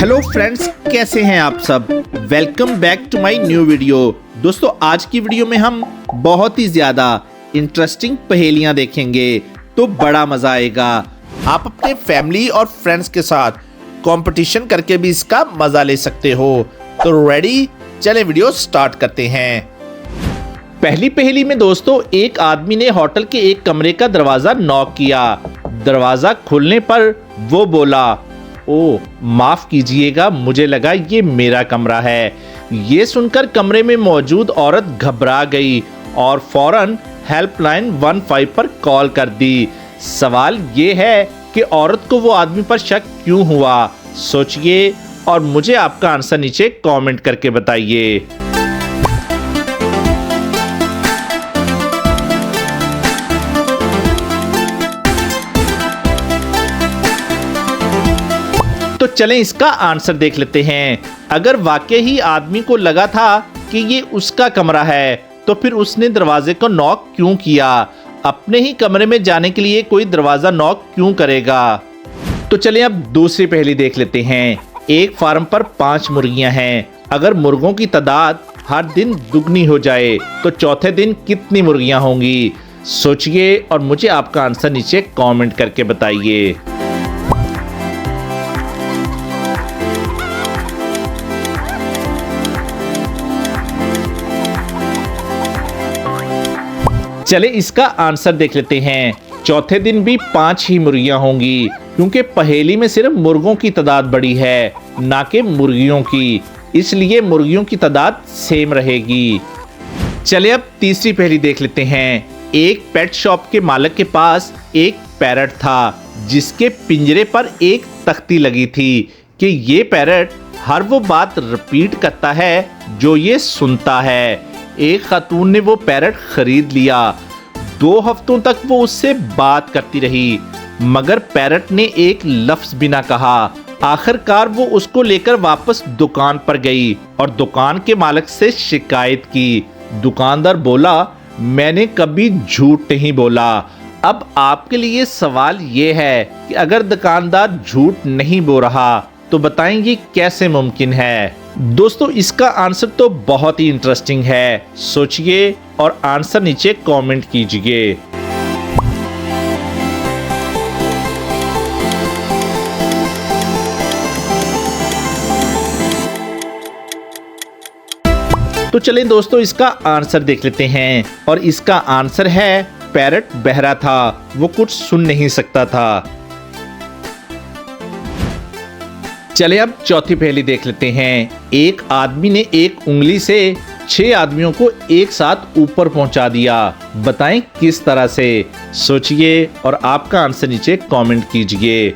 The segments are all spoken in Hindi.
हेलो फ्रेंड्स, कैसे हैं आप सब। Welcome back to my new video. दोस्तों, आज की वीडियो में हम बहुत ही ज्यादा इंटरेस्टिंग पहेलियां देखेंगे, तो बड़ा मजा आएगा। आप अपने फैमिली और फ्रेंड्स के साथ कंपटीशन करके भी इसका मजा ले सकते हो। तो रेडी, चलें वीडियो स्टार्ट करते हैं। पहली पहेली में दोस्तों, एक आदमी ने होटल के एक कमरे का दरवाजा नॉक किया। दरवाजा खुलने पर वो बोला, ओ माफ कीजिएगा, मुझे लगा ये मेरा कमरा है। ये सुनकर कमरे में मौजूद औरत घबरा गई और फौरन हेल्पलाइन 15 पर कॉल कर दी। सवाल ये है कि औरत को वो आदमी पर शक क्यों हुआ। सोचिए और मुझे आपका आंसर नीचे कमेंट करके बताइए। तो चलें इसका आंसर देख लेते हैं। अगर वाकई ही आदमी को लगा था कि ये उसका कमरा है, तो फिर उसने दरवाजे को नॉक क्यों किया। अपने ही कमरे में जाने के लिए कोई दरवाजा नॉक क्यों करेगा। तो चलें अब दूसरी पहेली देख लेते हैं। एक फार्म पर 5 मुर्गियां हैं। अगर मुर्गों की तादाद हर दिन दुगनी हो जाए तो चौथे दिन कितनी मुर्गियां होंगी। सोचिए और मुझे आपका आंसर नीचे कमेंट करके बताइए। चले इसका आंसर देख लेते हैं। चौथे दिन भी 5 ही मुर्गियां होंगी, क्योंकि पहेली में सिर्फ मुर्गों की तादाद बड़ी है, ना कि मुर्गियों की। इसलिए मुर्गियों की तादाद सेम रहेगी। चले अब तीसरी पहेली देख लेते हैं। एक पेट शॉप के मालिक के पास एक पैरट था, जिसके पिंजरे पर एक तख्ती लगी थी कि ये पैरट हर वो बात रिपीट करता है जो ये सुनता है। एक खातून ने वो पैरट खरीद लिया। 2 हफ्तों तक वो उससे बात करती रही, मगर पैरट ने एक लफ्ज भी ना कहा। आखिरकार वो उसको लेकर वापस दुकान पर गई और दुकान के मालिक से शिकायत की। दुकानदार बोला, मैंने कभी झूठ नहीं बोला। अब आपके लिए सवाल ये है कि अगर दुकानदार झूठ नहीं बोल रहा तो बताएंगे कैसे मुमकिन है। दोस्तों, इसका आंसर तो बहुत ही इंटरेस्टिंग है। सोचिए और आंसर नीचे कमेंट कीजिए। तो चलें दोस्तों, इसका आंसर देख लेते हैं। और इसका आंसर है, पैरट बहरा था, वो कुछ सुन नहीं सकता था। चले अब चौथी पहेली देख लेते हैं। एक आदमी ने एक उंगली से 6 आदमियों को एक साथ ऊपर पहुंचा दिया। बताएं किस तरह से। सोचिए और आपका आंसर नीचे कमेंट कीजिए।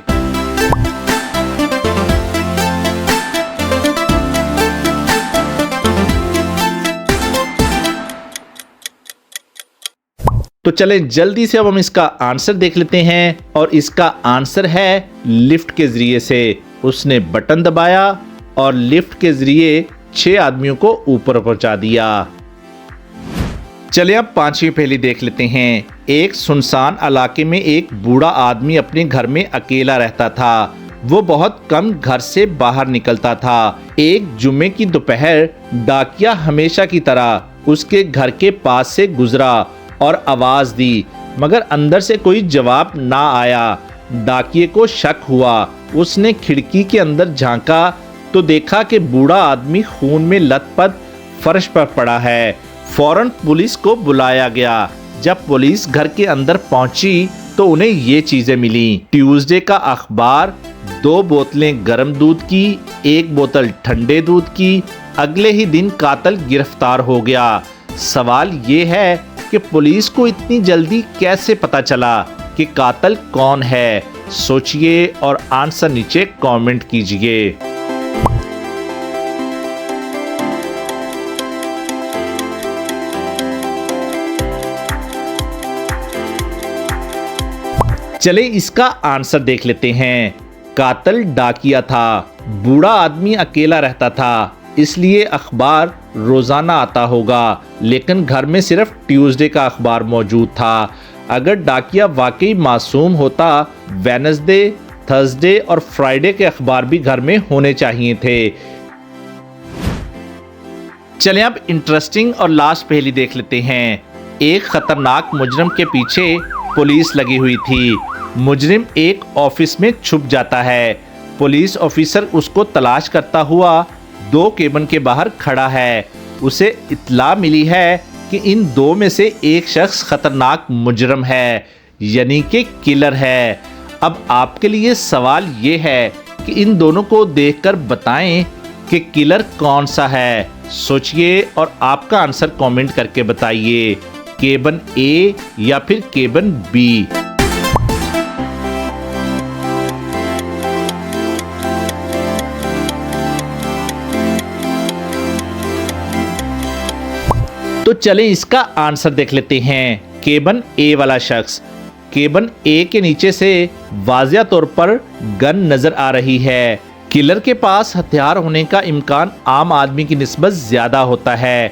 तो चले जल्दी से अब हम इसका आंसर देख लेते हैं। और इसका आंसर है, लिफ्ट के जरिए से। उसने बटन दबाया और लिफ्ट के जरिए 6 आदमियों को ऊपर पहुंचा दिया। चले अब 5वीं पहेली देख लेते हैं। एक सुनसान इलाके में एक बूढ़ा आदमी अपने घर में अकेला रहता था। वो बहुत कम घर से बाहर निकलता था। एक जुम्मे की दोपहर डाकिया हमेशा की तरह उसके घर के पास से गुजरा और आवाज दी, मगर अंदर से कोई जवाब ना आया। डाकिये को शक हुआ। उसने खिड़की के अंदर झांका तो देखा कि बूढ़ा आदमी खून में लथपथ फर्श पर पड़ा है। फौरन पुलिस को बुलाया गया। जब पुलिस घर के अंदर पहुंची तो उन्हें ये चीजें मिली। ट्यूसडे का अखबार, 2 बोतलें गर्म दूध की, 1 बोतल ठंडे दूध की। अगले ही दिन कातिल गिरफ्तार हो गया। सवाल ये है कि पुलिस को इतनी जल्दी कैसे पता चला कि कातिल कौन है। सोचिए और आंसर नीचे कमेंट कीजिए। चले इसका आंसर देख लेते हैं। कातिल डाकिया था। बूढ़ा आदमी अकेला रहता था, इसलिए अखबार रोजाना आता होगा, लेकिन घर में सिर्फ ट्यूसडे का अखबार मौजूद था। अगर डाकिया वाकई मासूम होता, वेडनेसडे थर्सडे और फ्राइडे के अखबार भी घर में होने चाहिए थे। चलें अब इंटरेस्टिंग और लास्ट पहेली देख लेते हैं। एक खतरनाक मुजरिम के पीछे पुलिस लगी हुई थी। मुजरिम एक ऑफिस में छुप जाता है। पुलिस ऑफिसर उसको तलाश करता हुआ 2 केबिन के बाहर खड़ा है। उसे इत्तला मिली है कि इन 2 में से एक शख्स खतरनाक मुजरिम है, यानी कि किलर है। अब आपके लिए सवाल ये है कि इन दोनों को देखकर बताएं कि किलर कौन सा है। सोचिए और आपका आंसर कमेंट करके बताइए, केबिन ए या फिर केबिन बी। तो चलें इसका आंसर देख लेते हैं। केबिन ए वाला शख्स। केबिन ए के नीचे से वाज़िया तौर पर गन नजर आ रही है। किलर के पास हथियार होने का इम्कान आम आदमी की निस्बत ज्यादा होता है।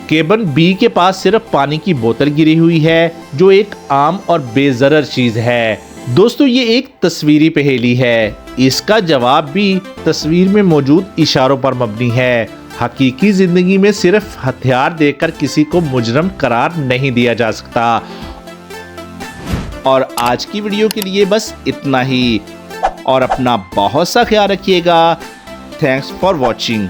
केबिन बी के पास सिर्फ पानी की बोतल गिरी हुई है, जो एक आम और बेजरर चीज है। दोस्तों, ये एक तस्वीरी पहेली है। इसका जवाब भी तस्वीर में मौजूद इशारों पर मबनी है। हकीकी जिंदगी में सिर्फ हथियार देकर किसी को मुजरम करार नहीं दिया जा सकता। और आज की वीडियो के लिए बस इतना ही, और अपना बहुत सा ख्याल रखिएगा। Thanks for watching.